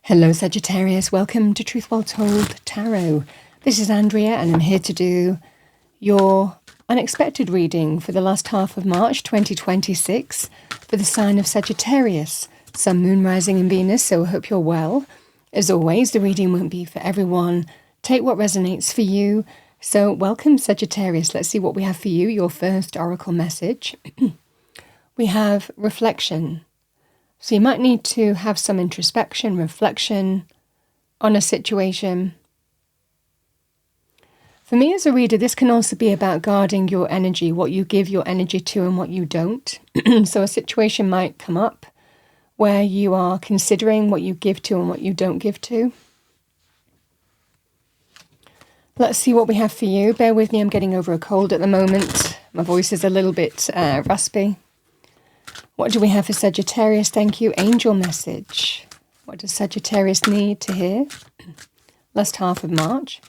Hello Sagittarius, welcome to Truth Well Told Tarot. This is Andrea and I'm here to do your unexpected reading for the last half of March 2026 for the sign of Sagittarius, Sun, Moon, Rising and Venus, so I hope you're well. As always, the reading won't be for everyone. Take what resonates for you. So welcome Sagittarius, let's see what we have for you, your first oracle message. We have reflection. So you might need to have some introspection, reflection on a situation. For me as a reader, this can also be about guarding your energy, what you give your energy to and what you don't. So a situation might come up where you are considering what you give to and what you don't give to. Let's see what we have for you. Bear with me, I'm getting over a cold at the moment. My voice is a little bit raspy. What do we have for Sagittarius? Thank you. Angel message. What does Sagittarius need to hear? Last half of March.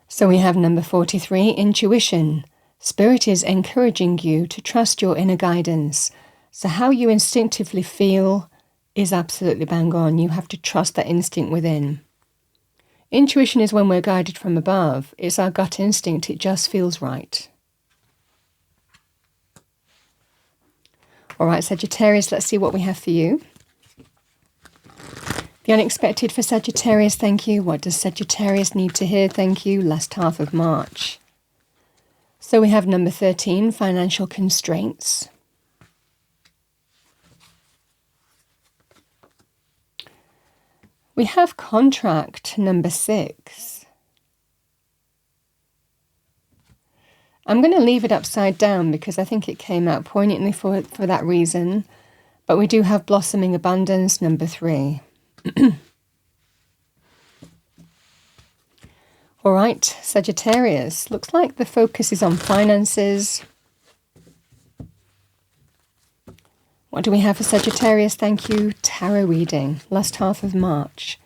So we have number 43, intuition. Spirit is encouraging you to trust your inner guidance. So how you instinctively feel is absolutely bang on. You have to trust that instinct within. Intuition is when we're guided from above. It's our gut instinct. It just feels right. All right, Sagittarius, let's see what we have for you. The unexpected for Sagittarius, thank you. What does Sagittarius need to hear? Thank you. Last half of March. So we have number 13, financial constraints. We have contract number 6. I'm going to leave it upside down because I think it came out poignantly for that reason. But we do have blossoming abundance number 3. All right, Sagittarius. Looks like the focus is on finances. What do we have for Sagittarius? Thank you. Tarot reading. Last half of March.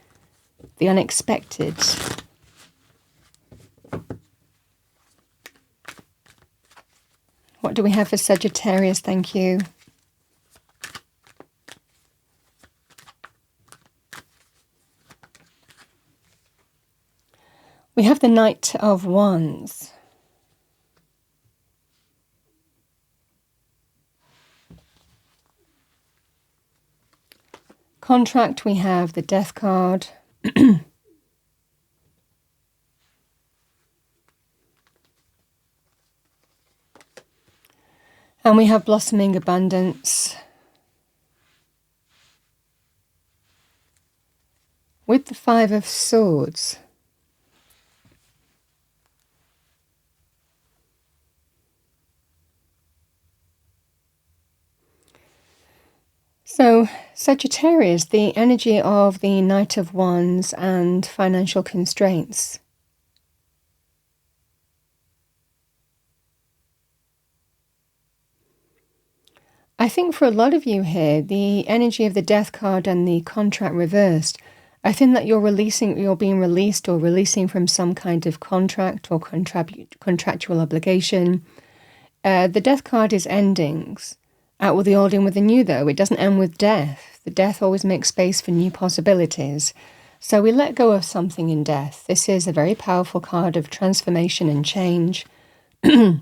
The unexpected. What do we have for Sagittarius? Thank you. We have the Knight of Wands. Contract, we have the Death card. And we have blossoming abundance. With the 5 of Swords. So, Sagittarius, the energy of the Knight of Wands and financial constraints. I think for a lot of you here, the energy of the Death card and the contract reversed, I think that you're being released or releasing from some kind of contract or contractual obligation. The Death card is endings. Out with the old, in with the new, though. It doesn't end with death. The death always makes space for new possibilities. So we let go of something in death. This is a very powerful card of transformation and change. But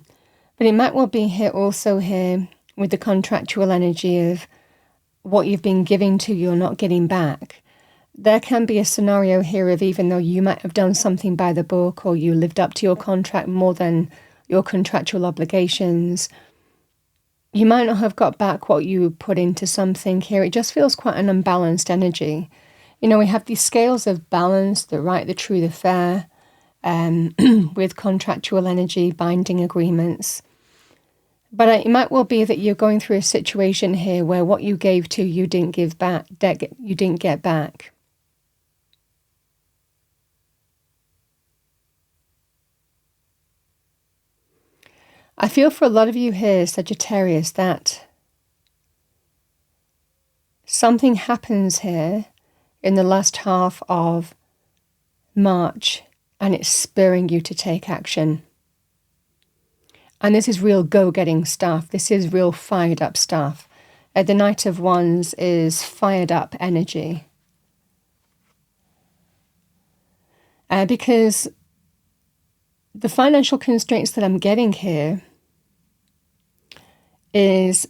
it might well be here also here with the contractual energy of what you've been giving to, you're not getting back. There can be a scenario here of even though you might have done something by the book or you lived up to your contract more than your contractual obligations, you might not have got back what you put into something here. It just feels quite an unbalanced energy. You know, we have these scales of balance, the right, the true, the fair, with contractual energy, binding agreements. But it might well be that you're going through a situation here where what you gave to, you didn't give back, you didn't get back. I feel for a lot of you here, Sagittarius, that something happens here in the last half of March and it's spurring you to take action. And this is real go-getting stuff. This is real fired up stuff. The Knight of Wands is fired up energy. Because the financial constraints that I'm getting here is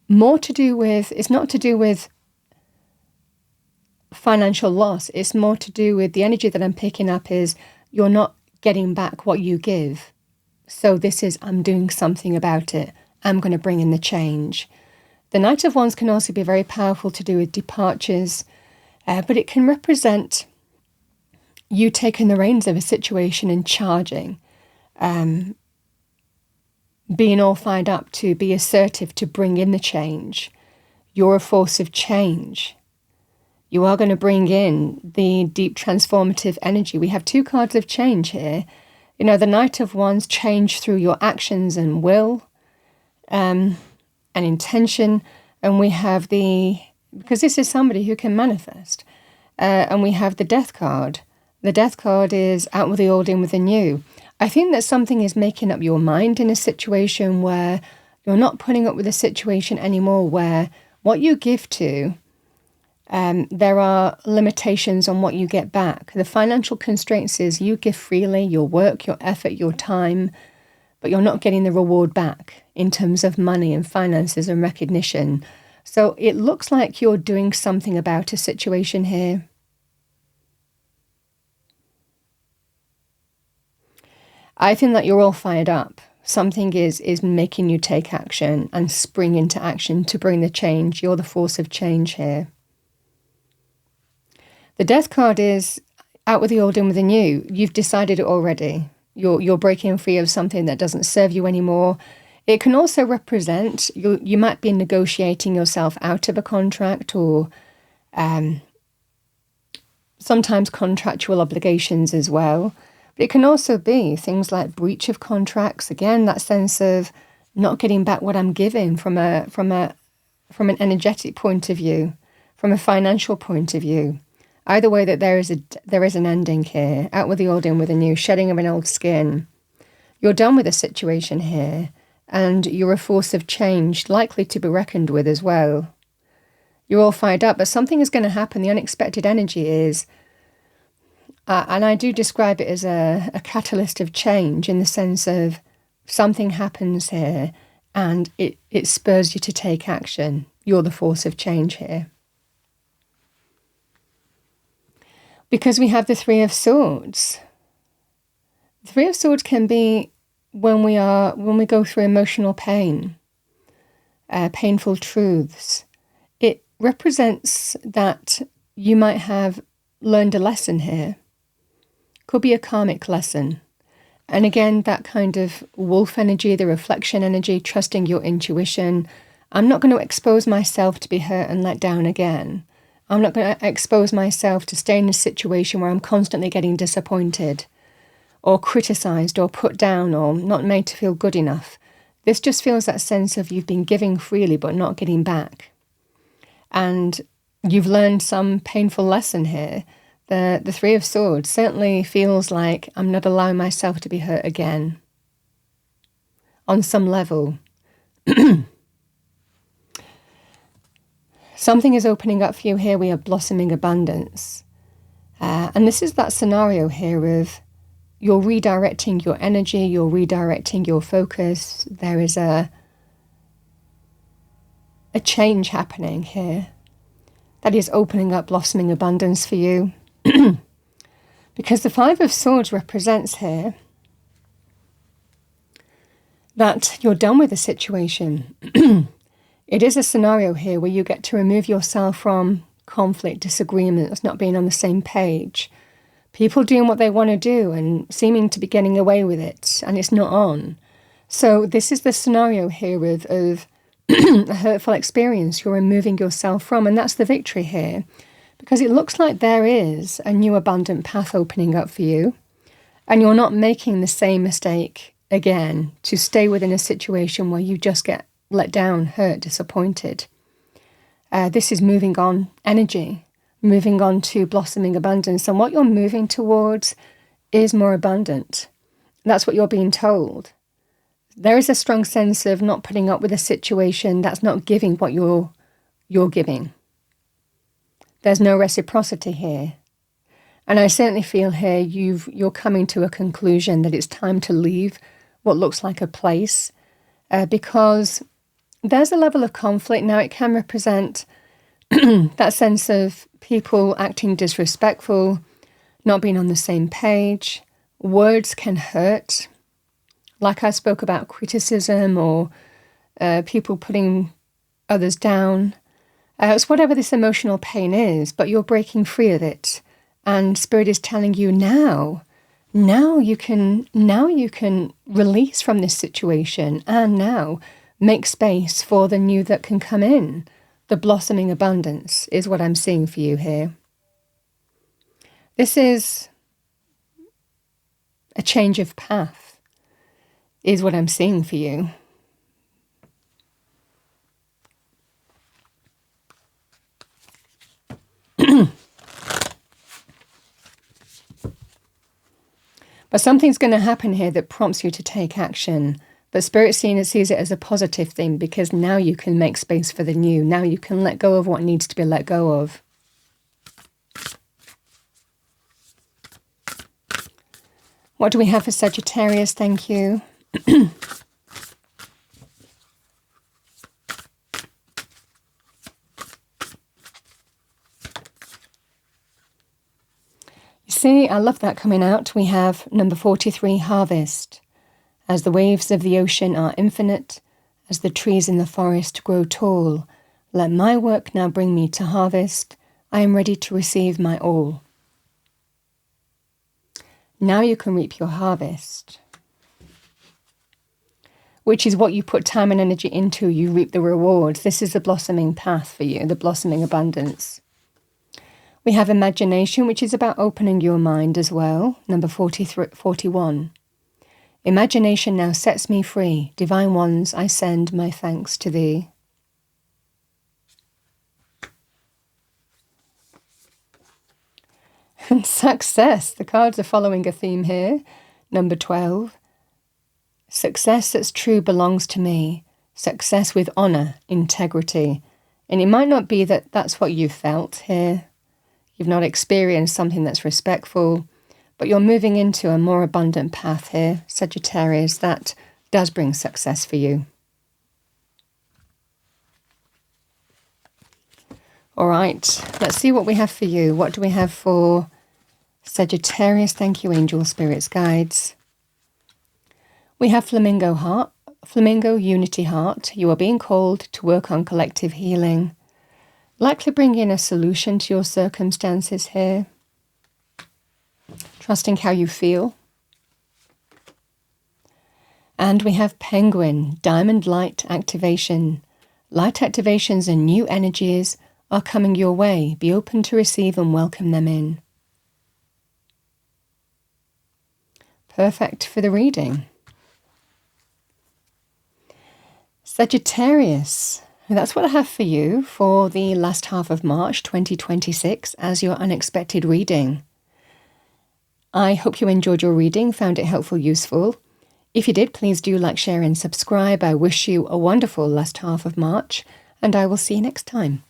more to do with, it's not to do with financial loss. It's more to do with the energy that I'm picking up is you're not getting back what you give. So this is, I'm doing something about it. I'm going to bring in the change. The Knight of Wands can also be very powerful to do with departures, but it can represent you taking the reins of a situation and charging, being all fired up to be assertive, to bring in the change. You're a force of change. You are going to bring in the deep transformative energy. We have 2 cards of change here. You know, the Knight of Wands, change through your actions and will and intention. And we have because this is somebody who can manifest. And we have the Death card. The Death card is out with the old, in with the new. I think that something is making up your mind in a situation where you're not putting up with a situation anymore where what you give to, there are limitations on what you get back. The financial constraints is you give freely, your work, your effort, your time, but you're not getting the reward back in terms of money and finances and recognition. So it looks like you're doing something about a situation here. I think that you're all fired up. Something is making you take action and spring into action to bring the change. You're the force of change here. The Death card is out with the old, in with the new. You've decided it already. You're breaking free of something that doesn't serve you anymore. It can also represent, you might be negotiating yourself out of a contract or sometimes contractual obligations as well. But it can also be things like breach of contracts. Again, that sense of not getting back what I'm giving from an energetic point of view, from a financial point of view. Either way, that there is an ending here. Out with the old, in with the new, shedding of an old skin. You're done with a situation here, and you're a force of change, likely to be reckoned with as well. You're all fired up, but something is going to happen. The unexpected energy is, and I do describe it as a catalyst of change in the sense of something happens here, and it spurs you to take action. You're the force of change here. Because we have the Three of Swords. The Three of Swords can be when we go through emotional pain, painful truths. It represents that you might have learned a lesson here. Could be a karmic lesson. And again, that kind of wolf energy, the reflection energy, trusting your intuition. I'm not going to expose myself to be hurt and let down again. I'm not going to expose myself to stay in a situation where I'm constantly getting disappointed or criticised or put down or not made to feel good enough. This just feels that sense of you've been giving freely but not getting back. And you've learned some painful lesson here. The Three of Swords certainly feels like I'm not allowing myself to be hurt again. On some level. Something is opening up for you here. We have blossoming abundance. And this is that scenario here of you're redirecting your energy, you're redirecting your focus. There is a change happening here that is opening up blossoming abundance for you. Because the Five of Swords represents here that you're done with the situation. It is a scenario here where you get to remove yourself from conflict, disagreements, not being on the same page. People doing what they want to do and seeming to be getting away with it, and it's not on. So this is the scenario here of a hurtful experience you're removing yourself from, and that's the victory here. Because it looks like there is a new abundant path opening up for you, and you're not making the same mistake again to stay within a situation where you just get let down, hurt, disappointed. This is moving on energy, moving on to blossoming abundance. And what you're moving towards is more abundant. That's what you're being told. There is a strong sense of not putting up with a situation that's not giving what you're giving. There's no reciprocity here. And I certainly feel here you're coming to a conclusion that it's time to leave what looks like a place, because there's a level of conflict. Now, it can represent that sense of people acting disrespectful, not being on the same page. Words can hurt. Like I spoke about criticism or people putting others down. It's whatever this emotional pain is, but you're breaking free of it. And Spirit is telling you now you can release from this situation, and now make space for the new that can come in. The blossoming abundance is what I'm seeing for you here. This is a change of path, is what I'm seeing for you. But something's going to happen here that prompts you to take action. But Spirit sees it as a positive thing, because now you can make space for the new. Now you can let go of what needs to be let go of. What do we have for Sagittarius? Thank you. See, I love that coming out. We have number 43, harvest. As the waves of the ocean are infinite, as the trees in the forest grow tall, let my work now bring me to harvest. I am ready to receive my all. Now you can reap your harvest, which is what you put time and energy into. You reap the rewards. This is the blossoming path for you, the blossoming abundance. We have imagination, which is about opening your mind as well. Number 41. Imagination now sets me free. Divine ones, I send my thanks to thee. And success. The cards are following a theme here. Number 12. Success that's true belongs to me. Success with honour, integrity. And it might not be that that's what you felt here. You've not experienced something that's respectful, but you're moving into a more abundant path here, Sagittarius, that does bring success for you. All right, let's see what we have for you. What do we have for Sagittarius? Thank you, angel spirits, guides. We have flamingo heart, flamingo unity heart. You are being called to work on collective healing. Likely bring in a solution to your circumstances here. Trusting how you feel. And we have penguin, diamond light activation. Light activations and new energies are coming your way. Be open to receive and welcome them in. Perfect for the reading. Sagittarius. That's what I have for you for the last half of March 2026 as your unexpected reading. I hope you enjoyed your reading, found it helpful, useful. If you did, please do like, share and subscribe. I wish you a wonderful last half of March, and I will see you next time.